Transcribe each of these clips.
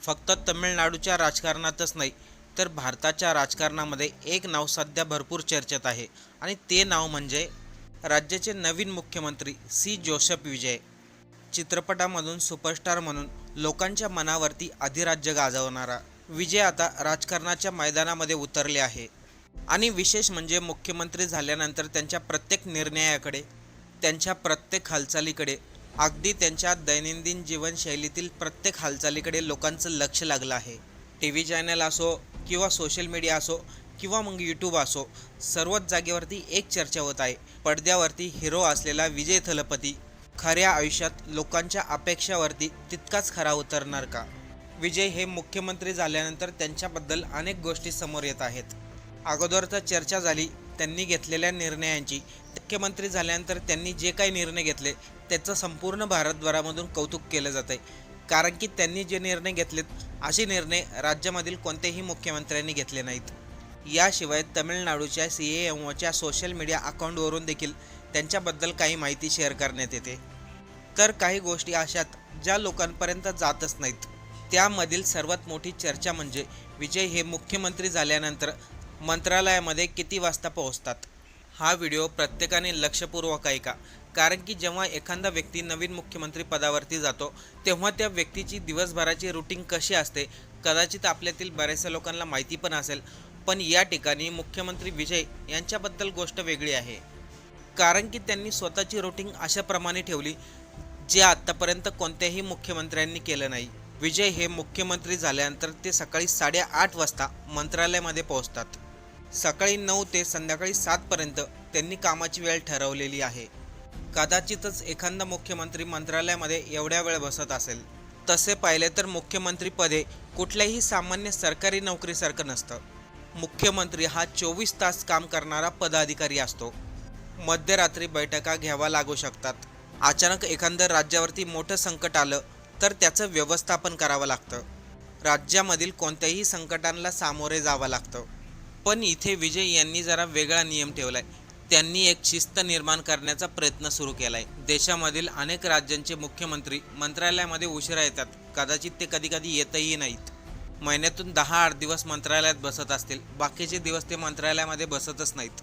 फक्त तमिळनाडूच्या राजकारणातच नाही तर भारताच्या राजकारणामध्ये एक नाव सध्या भरपूर चर्चेत आहे आणि ते नाव म्हणजे राज्याचे नवीन मुख्यमंत्री सी जोसेफ विजय. चित्रपटामधून सुपरस्टार म्हणून लोकांच्या मनावरती अधिराज्य गाजवणारा विजय आता राजकारणाच्या मैदानामध्ये उतरले आहे. आणि विशेष म्हणजे मुख्यमंत्री झाल्यानंतर त्यांच्या प्रत्येक निर्णयाकडे, त्यांच्या प्रत्येक हालचालीकडे, अगदी त्यांच्या दैनंदिन जीवनशैलीतील प्रत्येक हालचालीकडे लोकांचं लक्ष लागलं आहे. टी व्ही चॅनल असो किंवा सोशल मीडिया असो किंवा मग यूट्यूब असो, सर्वच जागेवरती एक चर्चा होत आहे. पडद्यावरती हिरो असलेला विजय थलपती खऱ्या आयुष्यात लोकांच्या अपेक्षावरती तितकाच खरा उतरणार का? विजय हे मुख्यमंत्री झाल्यानंतर त्यांच्याबद्दल अनेक गोष्टी समोर येत आहेत. अगोदर तर चर्चा झाली त्यांनी घेतलेल्या निर्णयांची. मुख्यमंत्री झाल्यानंतर त्यांनी जे काही निर्णय घेतले त्याचं संपूर्ण भारतभरामधून कौतुक केलं जात आहे. कारण की त्यांनी जे निर्णय घेतलेत असे निर्णय राज्यामधील कोणत्याही मुख्यमंत्र्यांनी घेतले नाहीत. याशिवाय तमिळनाडूच्या CMOच्या सोशल मीडिया अकाउंटवरून देखील त्यांच्याबद्दल काही माहिती शेअर करण्यात येते. तर काही गोष्टी अशात ज्या लोकांपर्यंत जातच नाहीत. त्यामधील सर्वात मोठी चर्चा म्हणजे विजय हे मुख्यमंत्री झाल्यानंतर मंत्रालयामध्ये किती वाजता पोहोचतात. हा व्हिडिओ प्रत्येकाने लक्षपूर्वक ऐका. कारण की जेव्हा एखादा व्यक्ती नवीन मुख्यमंत्री पदावरती जातो तेव्हा त्या व्यक्तीची दिवसभराची रुटीन कशी असते कदाचित आपल्यातील बऱ्याचशा लोकांना माहिती पण असेल. पण या ठिकाणी मुख्यमंत्री विजय यांच्याबद्दल गोष्ट वेगळी आहे. कारण की त्यांनी स्वतःची रुटीन अशाप्रमाणे ठेवली जे आत्तापर्यंत कोणत्याही मुख्यमंत्र्यांनी केलं नाही. विजय हे मुख्यमंत्री झाल्यानंतर ते सकाळी 8:30 वाजता मंत्रालयामध्ये पोहोचतात. सकाळी 9 ते संध्याकाळी 7 पर्यंत त्यांनी कामाची वेळ ठरवलेली आहे. कदाचितच एखादा मुख्यमंत्री मंत्रालयामध्ये एवढ्या वेळ बसत असेल. तसे पाहिले तर मुख्यमंत्री पदे कुठल्याही सामान्य सरकारी नोकरीसारखं नसतं. मुख्यमंत्री हा 24 तास काम करणारा पदाधिकारी असतो. मध्यरात्री बैठका घ्यावा लागू शकतात. अचानक एखादं राज्यावरती मोठं संकट आलं तर त्याचं व्यवस्थापन करावं लागतं. राज्यामधील कोणत्याही संकटांना सामोरे जावं लागतं. पण इथे विजय यांनी जरा वेगळा नियम ठेवलाय. त्यांनी एक शिस्त निर्माण करण्याचा प्रयत्न सुरू केलाय. देशामधील अनेक राज्यांचे मुख्यमंत्री मंत्रालयामध्ये उशिरा येतात. कदाचित ते कधी कधी येतही नाहीत. महिन्यातून 10 दिवस मंत्रालयात बसत असतील, बाकीचे दिवस ते मंत्रालयामध्ये बसतच नाहीत.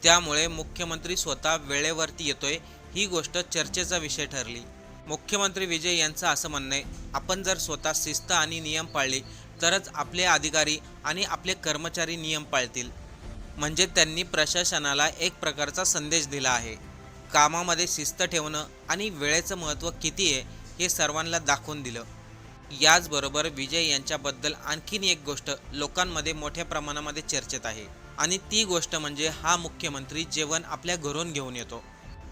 त्यामुळे मुख्यमंत्री स्वतः वेळेवरती येतोय ही गोष्ट चर्चेचा विषय ठरली. मुख्यमंत्री विजय यांचं असं म्हणणं आहे, आपण जर स्वतः शिस्त आणि नियम पाळले तरच आपले अधिकारी आणि आपले कर्मचारी नियम पाळतील. म्हणजे त्यांनी प्रशासनाला एक प्रकारचा संदेश दिला आहे. कामामध्ये शिस्त ठेवणं आणि वेळेचं महत्त्व किती आहे हे सर्वांना दाखवून दिलं. याचबरोबर विजय यांच्याबद्दल आणखीन एक गोष्ट लोकांमध्ये मोठ्या प्रमाणामध्ये चर्चेत आहे आणि ती गोष्ट म्हणजे हा मुख्यमंत्री जेवण आपल्या घरून घेऊन येतो.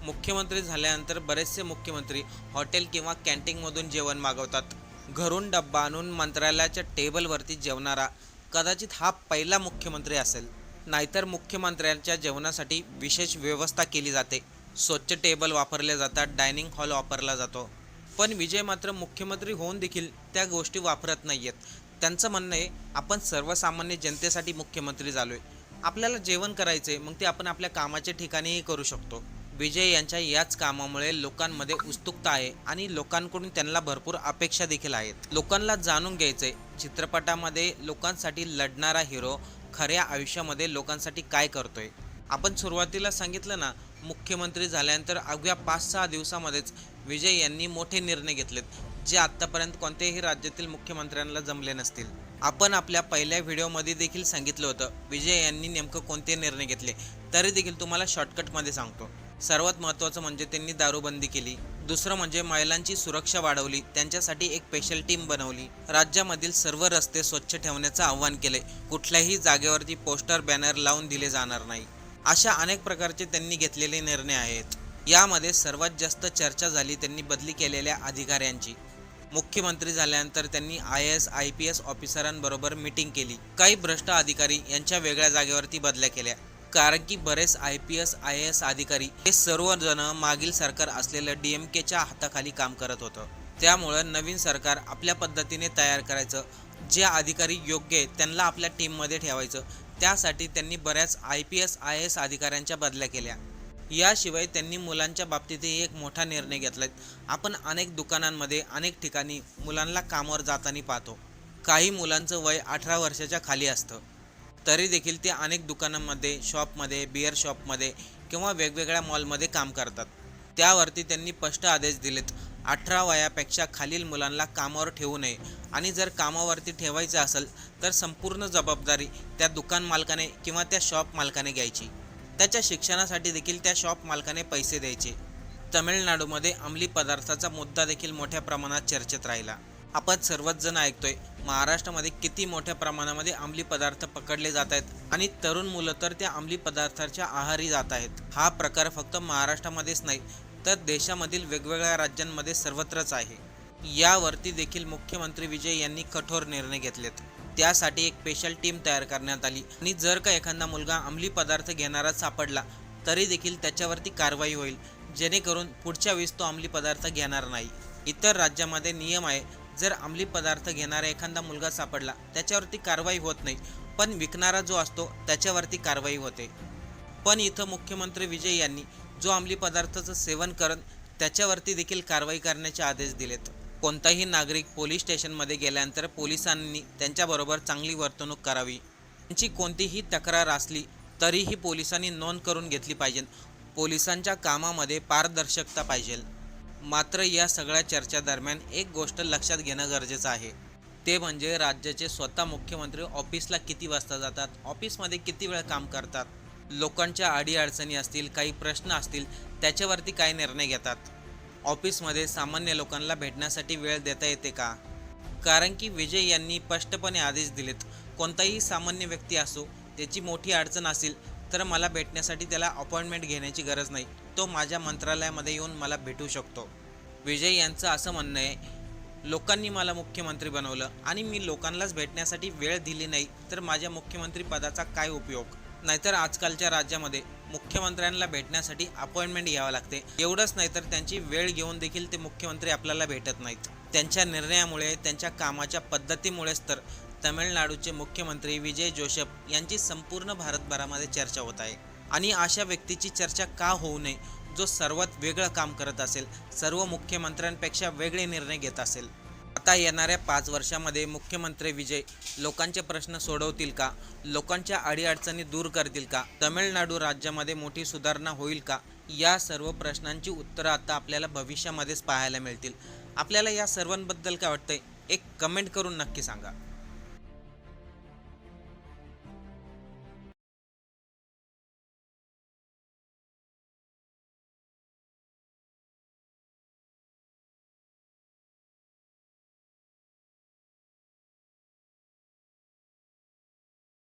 मुख्यमंत्री झाल्यानंतर बरेचसे मुख्यमंत्री हॉटेल किंवा कॅन्टीनमधून जेवण मागवतात. घरून डब्बा आणून मंत्रालयाच्या टेबलवरती जेवणारा कदाचित हा पहिला मुख्यमंत्री असेल. नाहीतर मुख्यमंत्र्यांच्या जेवणासाठी विशेष व्यवस्था केली जाते. स्वच्छ टेबल वापरले जातात, डायनिंग हॉल वापरला जातो. पण विजय मात्र मुख्यमंत्री होऊन देखील त्या गोष्टी वापरत नाही आहेत. त्यांचं म्हणणं आहे, आपण सर्वसामान्य जनतेसाठी मुख्यमंत्री झालोय, आपल्याला जेवण करायचे मग ते आपण आपल्या कामाच्या ठिकाणीही करू शकतो. विजय यांच्या याच कामामुळे लोकांमध्ये उत्सुकता आहे आणि लोकांकडून त्यांना भरपूर अपेक्षा देखील आहेत. लोकांना जाणून घ्यायचंय चित्रपटामध्ये लोकांसाठी लढणारा हिरो खऱ्या आयुष्यामध्ये लोकांसाठी काय करतोय. आपण सुरुवातीला सांगितलं ना, मुख्यमंत्री झाल्यानंतर अवघ्या 5-6 दिवसामध्येच विजय यांनी मोठे निर्णय घेतलेत जे आत्तापर्यंत कोणत्याही राज्यातील मुख्यमंत्र्यांना जमले नसतील. आपण आपल्या पहिल्या व्हिडिओमध्ये देखील सांगितलं होतं विजय यांनी नेमकं कोणते निर्णय घेतले. तरी देखील तुम्हाला शॉर्टकटमध्ये सांगतो. सर्वात महत्त्वाचं म्हणजे त्यांनी दारूबंदी केली. दुसरं म्हणजे महिलांची सुरक्षा वाढवली, त्यांच्यासाठी एक स्पेशल टीम बनवली. राज्यामधील सर्व रस्ते स्वच्छ ठेवण्याचं आव्हान केले. कुठल्याही जागेवरती पोस्टर बॅनर लावून दिले जाणार नाही. अशा अनेक प्रकारचे त्यांनी घेतलेले निर्णय आहेत. यामध्ये सर्वात जास्त चर्चा झाली त्यांनी बदली केलेल्या अधिकाऱ्यांची. मुख्यमंत्री झाल्यानंतर त्यांनी IAS IPS ऑफिसरांबरोबर मीटिंग केली. काही भ्रष्ट अधिकारी यांच्या वेगळ्या जागेवरती बदल्या केल्या. कारण की बरेच IPS IAS अधिकारी हे सर्वजण मागील सरकार असलेलं DMKच्या हाताखाली काम करत होतं. त्यामुळं नवीन सरकार आपल्या पद्धतीने तयार करायचं. जे अधिकारी योग्य आहेत त्यांना आपल्या टीममध्ये ठेवायचं. त्यासाठी त्यांनी बऱ्याच IPS IAS अधिकाऱ्यांच्या बदल्या केल्या. याशिवाय त्यांनी मुलांच्या बाबतीतही एक मोठा निर्णय घेतलाय. आपण अनेक दुकानांमध्ये अनेक ठिकाणी मुलांना कामावर जाताना पाहतो. काही मुलांचं वय 18 वर्षाच्या खाली असतं, तरी देखील ते अनेक दुकानांमध्ये, शॉपमध्ये, बिअर शॉपमध्ये किंवा वेगवेगळ्या मॉलमध्ये काम करतात. त्यावरती त्यांनी स्पष्ट आदेश दिलेत, 18 वयापेक्षा खालील मुलांना कामावर ठेवू नये आणि जर कामावरती ठेवायचं असेल तर संपूर्ण जबाबदारी त्या दुकान मालकाने किंवा त्या शॉप मालकाने घ्यायची. त्याच्या शिक्षणासाठी देखील त्या शॉप मालकाने पैसे द्यायचे. तमिळनाडूमध्ये अंमली पदार्थाचा मुद्दा देखील मोठ्या प्रमाणात चर्चेत राहिला. आपण सर्वच जण ऐकतोय महाराष्ट्रामध्ये किती मोठ्या प्रमाणामध्ये अंमली पदार्थ पकडले जात आहेत आणि तरुण मुलं तर त्या अंमली पदार्थाच्या आहारी जात आहेत. हा प्रकार फक्त महाराष्ट्रामध्येच नाही तर देशामधील वेगवेगळ्या राज्यांमध्ये सर्वत्रच आहे. यावरती देखील मुख्यमंत्री विजय यांनी कठोर निर्णय घेतलेत. त्यासाठी एक स्पेशल टीम तयार करण्यात आली आणि जर का एखादा मुलगा अंमली पदार्थ घेणारा सापडला तरी देखील त्याच्यावरती कारवाई होईल, जेणेकरून पुढच्या वेळेस तो अंमली पदार्थ घेणार नाही. इतर राज्यामध्ये नियम आहे, जर अंमली पदार्थ घेणारा एखादा मुलगा सापडला त्याच्यावरती कारवाई होत नाही, पण विकणारा जो असतो त्याच्यावरती कारवाई होते. पण इथं मुख्यमंत्री विजय यांनी जो अंमली पदार्थाचं सेवन करत त्याच्यावरती देखील कारवाई करण्याचे आदेश दिलेत. कोणताही नागरिक पोलीस स्टेशनमध्ये गेल्यानंतर पोलिसांनी त्यांच्याबरोबर चांगली वर्तणूक करावी. त्यांची कोणतीही तक्रार असली तरीही पोलिसांनी नोंद करून घेतली पाहिजे. पोलिसांच्या कामामध्ये पारदर्शकता पाहिजे. मात्र या सगळ्या चर्चा दरम्यान एक गोष्ट लक्षात घेणं गरजेचं आहे, ते म्हणजे राज्याचे स्वतः मुख्यमंत्री ऑफिसला किती वाजता जातात, ऑफिसमध्ये किती वेळ काम करतात, लोकांच्या अडीअडचणी असतील, काही प्रश्न असतील त्याच्यावरती काय निर्णय घेतात, ऑफिसमध्ये सामान्य लोकांना भेटण्यासाठी वेळ देता येते का? कारण की विजय यांनी स्पष्टपणे आदेश दिलेत, कोणताही सामान्य व्यक्ती असो, त्याची मोठी अडचण असेल तर मला भेटण्यासाठी त्याला अपॉइंटमेंट घेण्याची गरज नाही, तो माझ्या मंत्रालयामध्ये येऊन मला भेटू शकतो. विजय यांचं असं म्हणणं आहे, लोकांनी मला मुख्यमंत्री बनवलं आणि मी लोकांनाच भेटण्यासाठी वेळ दिली नाही तर माझ्या मुख्यमंत्री पदाचा काय उपयोग? नाहीतर आजकालच्या राज्यामध्ये मुख्यमंत्र्यांना भेटण्यासाठी अपॉइंटमेंट घ्यावं लागते. एवढंच नाही तर त्यांची वेळ घेऊन देखील ते मुख्यमंत्री आपल्याला भेटत नाहीत. त्यांच्या निर्णयामुळे, त्यांच्या कामाच्या पद्धतीमुळेच तर तमिळनाडूचे मुख्यमंत्री विजय जोसेफ यांची संपूर्ण भारतभरामध्ये चर्चा होत आहे. आणि अशा व्यक्तीची चर्चा का होऊ नये, जो सर्वात वेगळं काम करत असेल, सर्व मुख्यमंत्र्यांपेक्षा वेगळे निर्णय घेत असेल. आता येणाऱ्या 5 वर्षामध्ये मुख्यमंत्री विजय लोकांचे प्रश्न सोडवतील का? लोकांच्या अडीअडचणी दूर करतील का? तमिळनाडू राज्यामध्ये मोठी सुधारणा होईल का? या सर्व प्रश्नांची उत्तरं आता आपल्याला भविष्यामध्येच पाहायला मिळतील. आपल्याला या सर्वांबद्दल काय वाटतंय, एक कमेंट करून नक्की सांगा.